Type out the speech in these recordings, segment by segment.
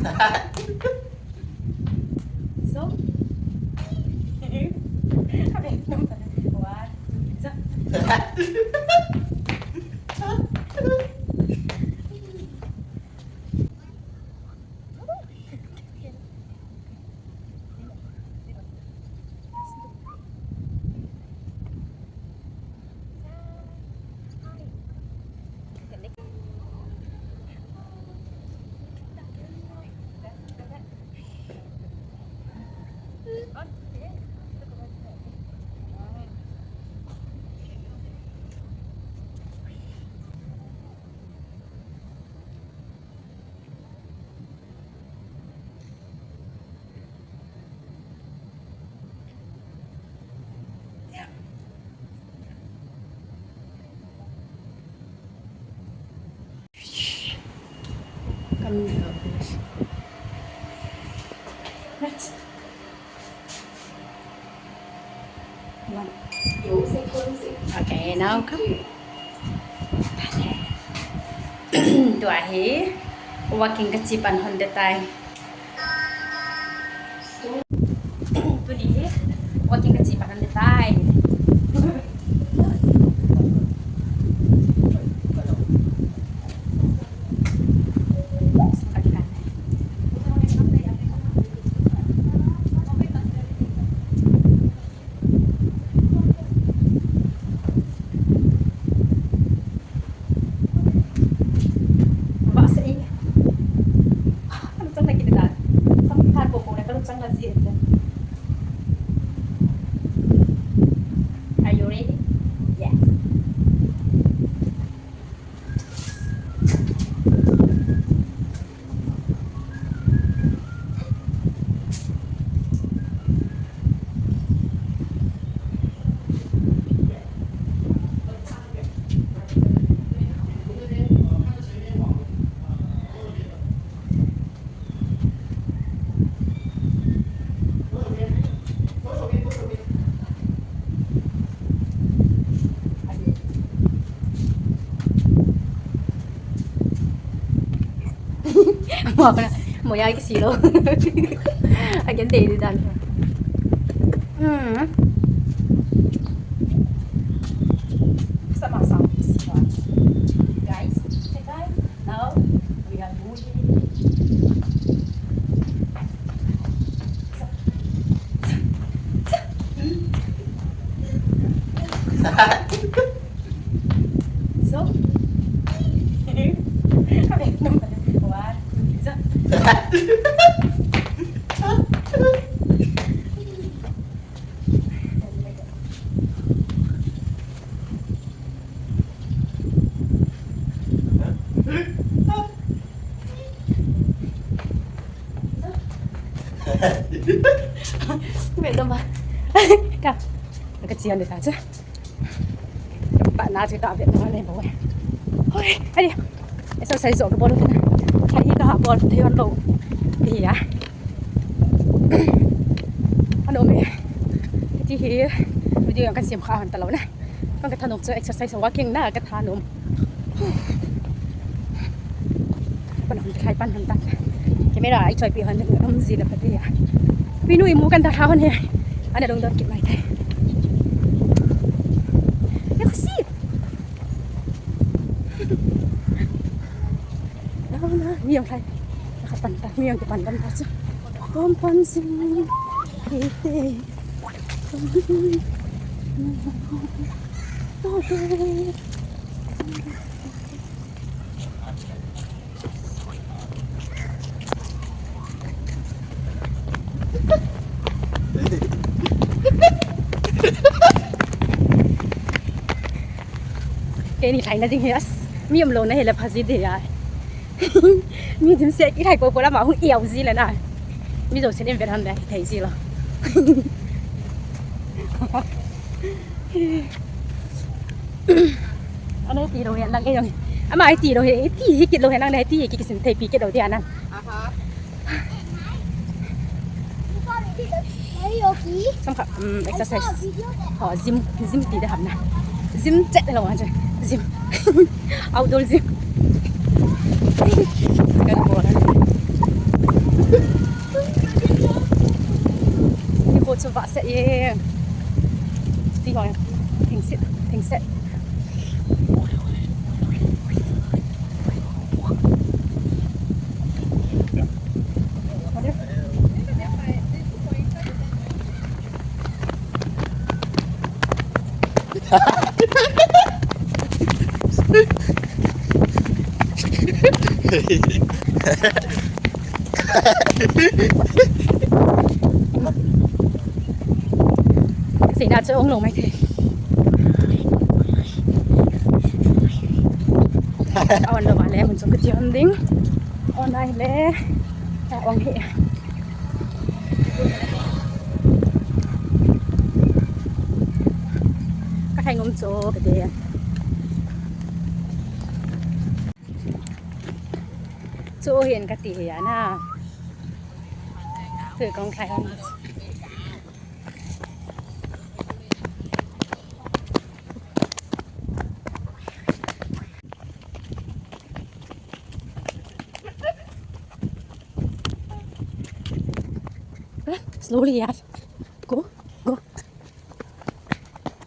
So, what? Right. One. Okay, now come. Do I hear walking the chip and on the time? Do you hear walking the chip and on the time? Are you ready? Yes. Mau cái gì luôn. Anh cái gì đi đàn. Sao mà sao? Guys, okay, now we are moving. So, what? Mẹ đâu mà Cặp cái chiên để thả chứ bạn nào thì tạo viện nó lên bố mẹ ôi đi sao xây dựng cái bồn thế này hay cái hạ bồn thì hoàn lộ thì à anh ôm cái gì video yang kan sim khahan talaw na kan ka thanom cho exercise walking na ka thanom panahon khai pan han tan camera ai choi pi han am gì là phải à vì nuôi mua căn ta tháo này anh đồng đơn kịp lại thế nó có gì đó miệng thay các bạn ta miệng cái bạn ta chứ con pan gì thế cái này thấy nó gì hết miệng lồn này là phải gì thế à miệng thì sẽ cái này bố là mà không yêu gì là này bây giờ sẽ đem về làm này thấy gì rồi anh ấy tì đầu hiện đang cái gì à mà ai tì đầu hiện tì cái đầu hiện đang này tì cái sinh thấy cái đầu tiên anh xong cả exercise họ gym tì để làm nào gym chạy là làm gì gym outdoor gym cái bộ này đi cô cho vợ sẽ đi gọi thỉnh sẽ xỉ nào chơi ông lồng mày thì on đâu mà lẽ mình sống cái chuyện đính on này lẽ ông hệ các thành ông chỗ cái gì chỗ hiện cái tỷ à na thử con khai con slowly Yash go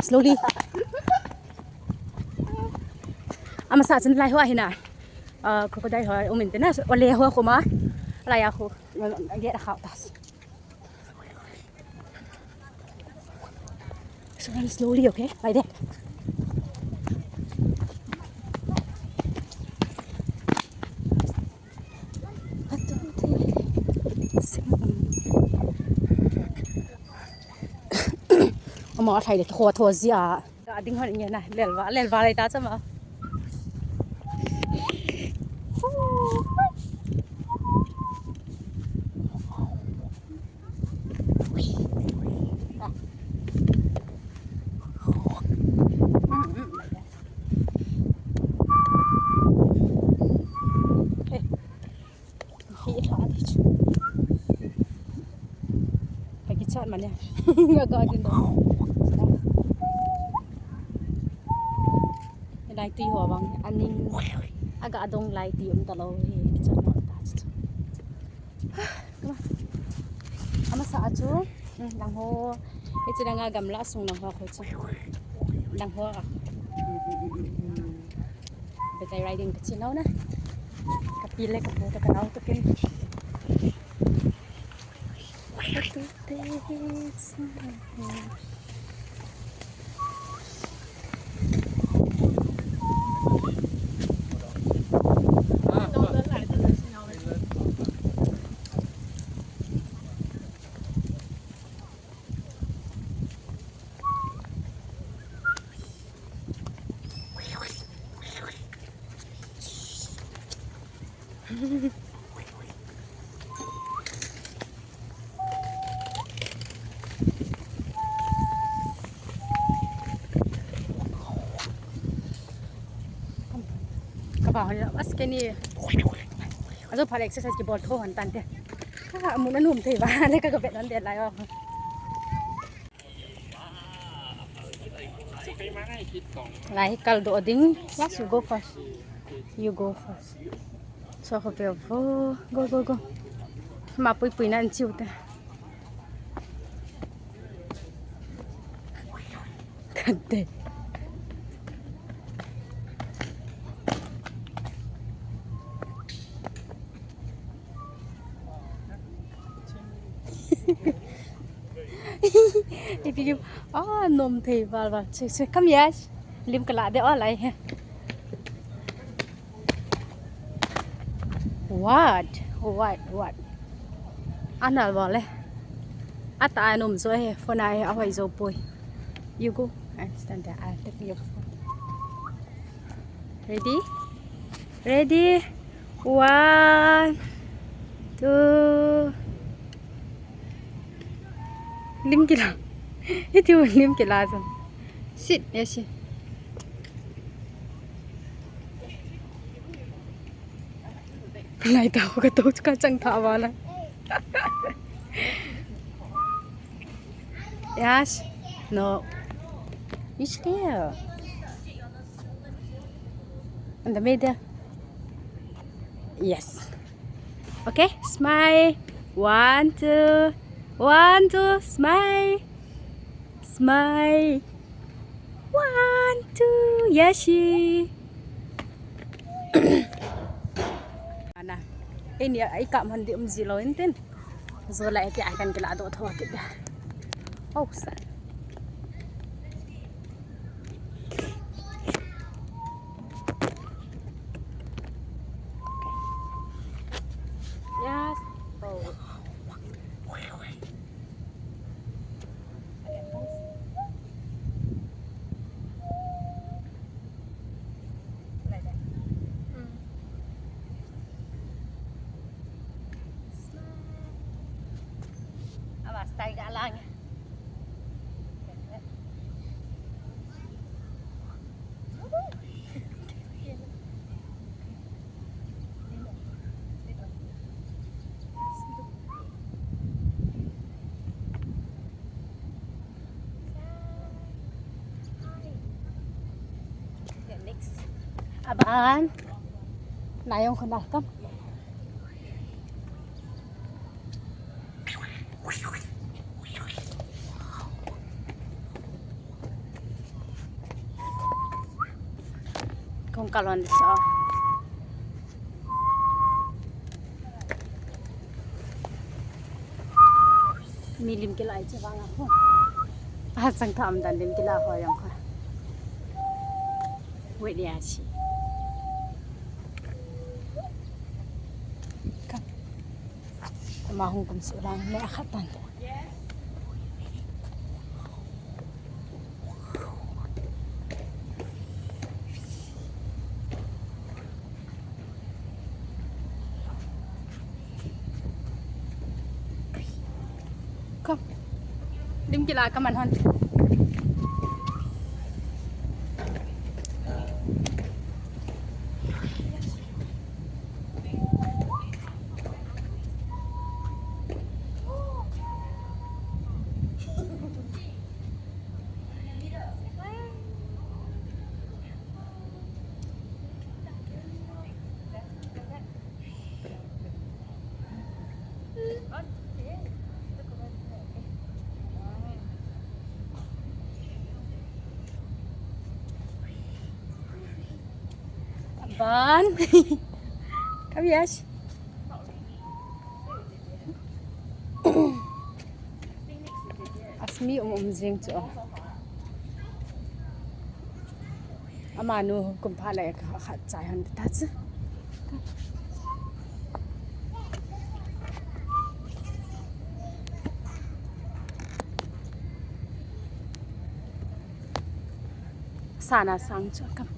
slowly ama sa chân lai hoa hina ko dai hoa umin tena ole hoa ko ma lai ako get khao tas so run slowly okay like that mà thầy để thua gì à đinh hơn như này lèn vào đây ta chứ mà phải cái chọn mà nè gọi cái đó lai ti ho bang aning aga adong lai ti talo he chon ma ta chu ama sa chu dang ho e chiranga gamla sung na ho kho chu dang ho betai riding ka chinau na kapile ka po ka nau to ken bảo là bắt cái này, rồi phải exercise cái ball thô hoàn toàn thế, các muốn ăn nụm thì và đây các bạn ăn đẹp lại không? Lại kalau độ đính, yes you go first, you go first, so không phải go, mà bụi nó ăn chiều thế, thật đấy. If you nôm thì vào come yes lim cả lại để ở lại ha what anh nào bảo lên à ta nôm rồi he phone này ở ngoài rồi bôi you go I stand there I take your phone ready 1 2 lim kila itu lim kila xong sit Yash lại tao cái tôi cái chân thả vào này Yash no you there in the middle yes okay smile 1, 2, 1, 2, smile, smile. 1, 2, Yashi. Ana, ini ay kaman di umzilo intin. Zola iti akan kilado to kita. Oh, sa. Yes. Oh. Awas tay gak lang. Abaan, nayong kenal kan? Kung kalon sa milim kila ay bang ako. Asang tham dan lim kila ko yang ko. Wait dia si. Mahong kung surang may akatan. Come. Dim kila ka man hon. Ban. Come Yash. Asmi umzing cho. Amanu kumpala ka khat chai han ta chu. Sana sang cho kam.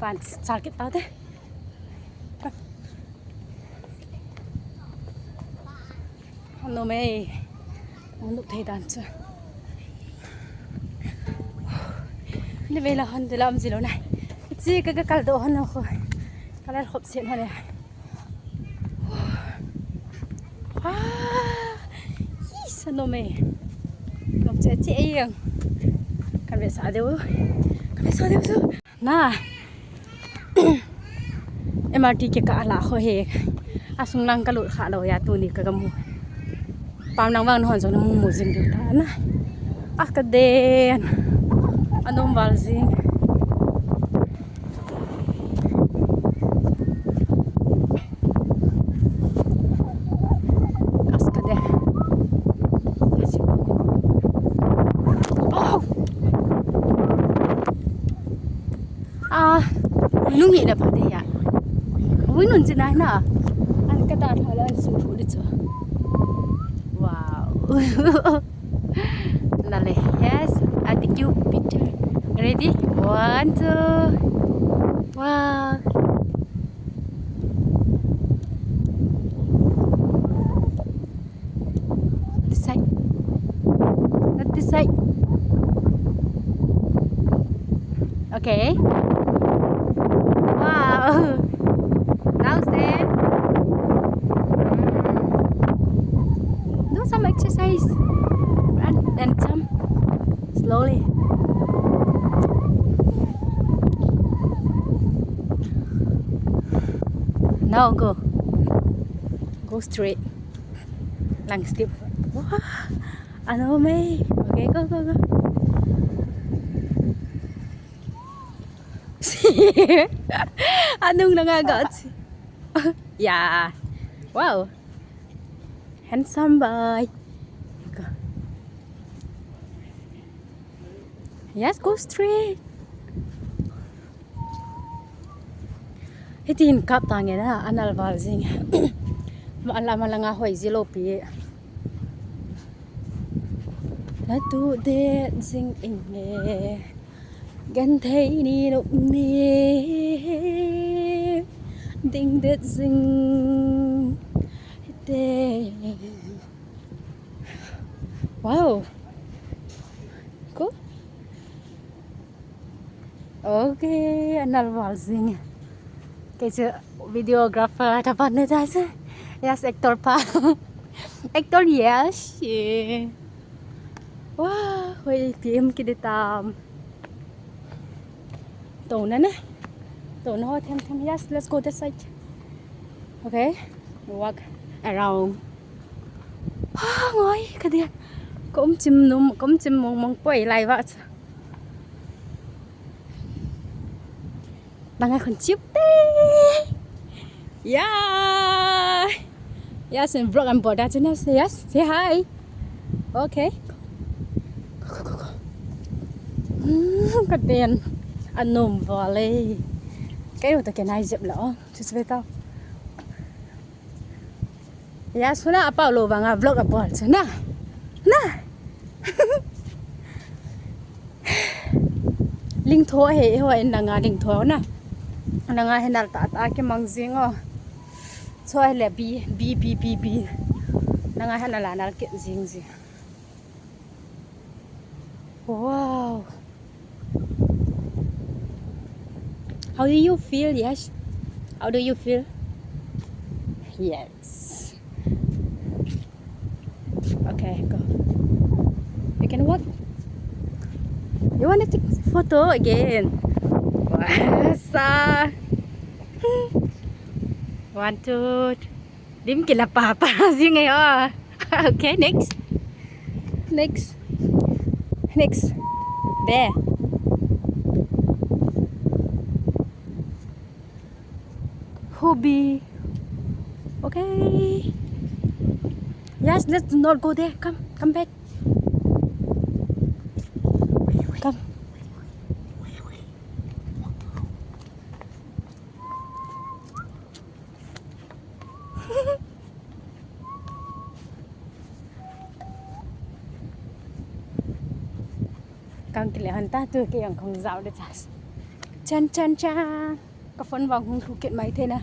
Bạn sakit tau deh. Ano may untuk thaidan cha. Ni vela han de lam zilo nai. Chi ka kal do han ko. Kala khop sen han ya. Yes ano may. Ngọc che che yang. Kan be sa deu. Kan be sa deu su. Na. MRT ke ka ala kho he asung lang kalut kha lo ya tu ni ka gamu pam nang wang hon so na mu jing de ta na ka den anom wal jing as ka de nu nghĩ là phải đây à với nun trên này nè anh cái ta thôi là anh xuống thủ đi chưa wow lovely yes I take you picture ready 1 2 wow this side not this side okay wow now stand do some exercise run then jump slowly now go straight lang step wow aume okay go anong nangagat yeah wow handsome boy go. Yes go straight hitin kap tange na anal valzing maala malanga hoi zilo pi la tu de sing inge gan thấy ni nụ ni ding đất sing tê wow cool okay anal valzing cái videographer apa nih tas yes actor pa actor Yash wow hui PM kita tam tổ nó thôi thêm yes let's go this side okay walk around ngồi cái gì cũng chim mong quay lại vậy đang ngay còn chip tê yeah yes and vlog and board that yes say hi okay go cái tiền anh nôm vào đây cái mà cái này dẹp lỡ chú sẽ tao ya suna apa lo bang vlog apa sana na ling tho he ho na nga ling tho na nga he nal ta ke mang jing o choi le bi na nga he na la nal ke jing ji wow how do you feel Yash how do you feel yes okay go you can walk you want to take photo again sa 1 2 dim kila papa sing ngayon okay next there hobby okay yes let's not go there come back come căng cái lẽ hắn ta từ cái hàng không dạo để chán chan có phân vòng không thu kiện máy thế nè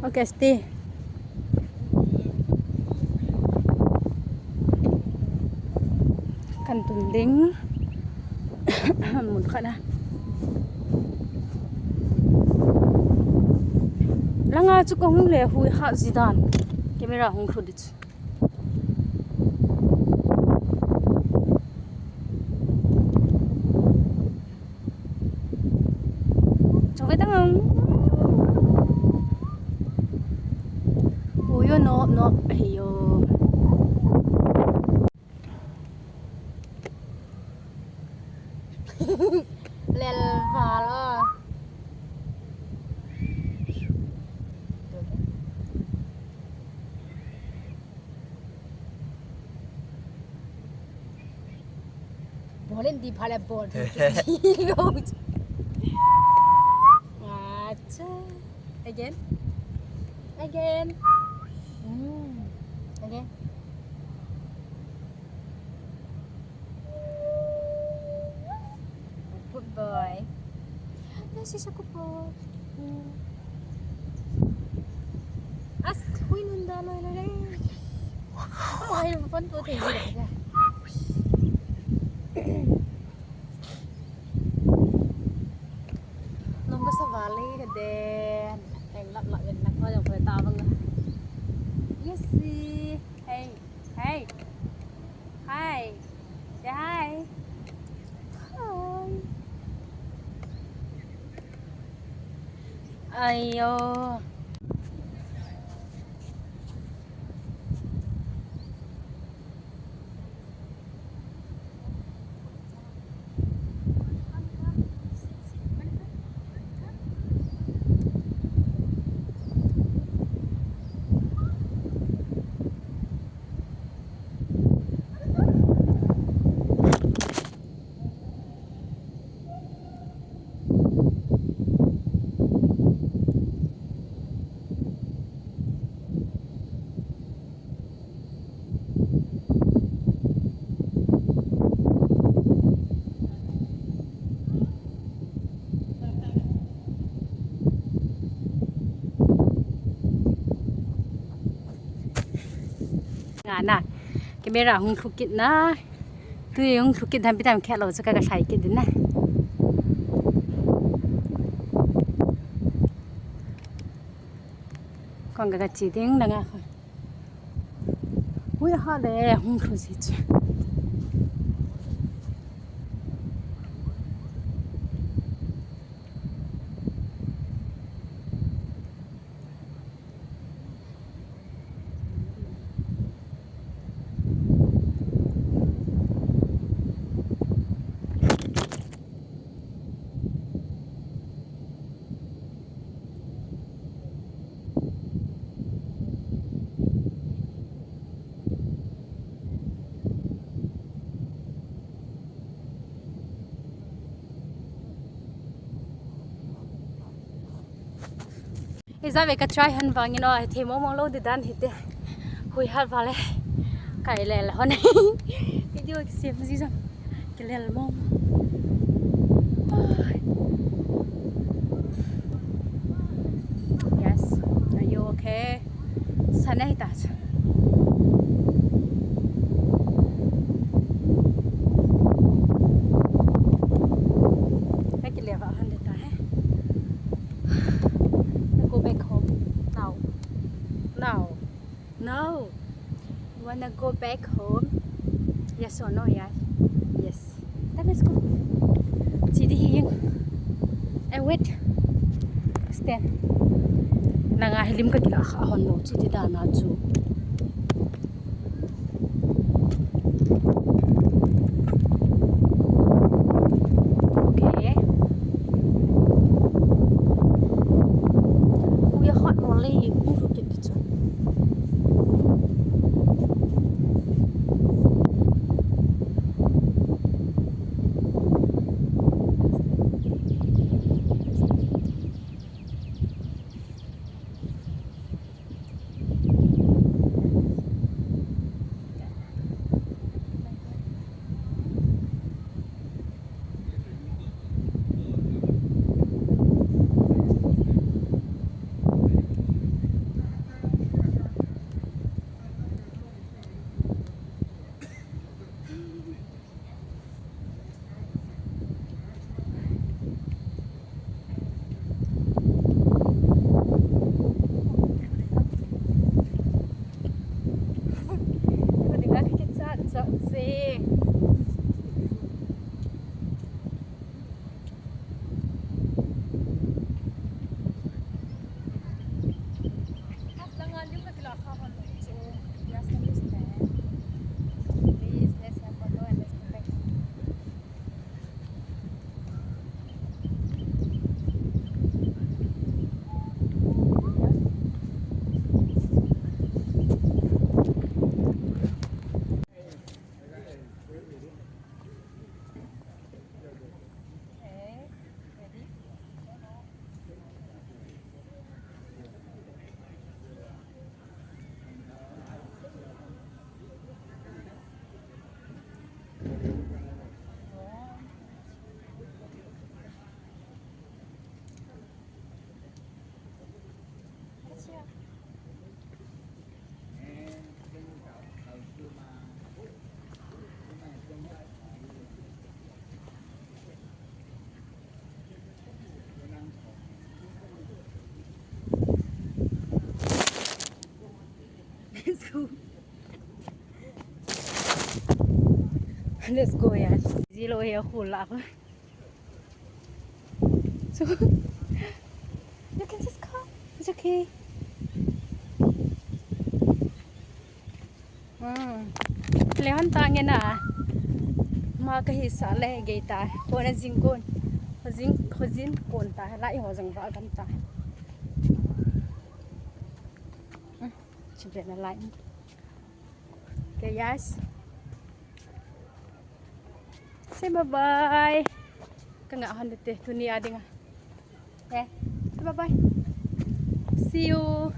okay stay cần tuần lính một khả năng langa chu ko hung le hui ha zidan camera hung khudit yo no ayo lel vào bỏ lên đi phải là bỏ thì rồi again again again good boy this is a good boy as huy nunda lời này đây ôi vẫn tôi thì gì đấy nó có sao vả đi cái đèn đèn lặn lặn bên nắng coi dòng phải tao vâng yes hey hey hi say hi ayo nè camera hung thu kit na tui hung thu kit tham pitam khelo chaka ka sai kit din na con ga chi ding na nga ui ha le hung thu si chi Isa về cái try hắn vàng như nó thì mong lâu để đan hết đấy hui hát vào đây cái lẻ là này cái điều cái xem gì rồi cái lẻ là mong yes are you okay sanay ta cái lẻ vào hắn để ta hết go back home now no you wanna go back home yes or no yes then let's go chị đi hiên and wait stand na nga hilim ka kila ka hon no chị đi da na chu two. Let's go, Yash. Zero here, whole laugh. So, you can just come. It's okay. Leon tangin na. Makahisa le gata. Kona zingon. Hozin konta. Lai hozang ba kanta. Children are lying. Okay, yes. Say bye-bye. Kangahan dito. Tunia din nga. Okay. Bye-bye. See you.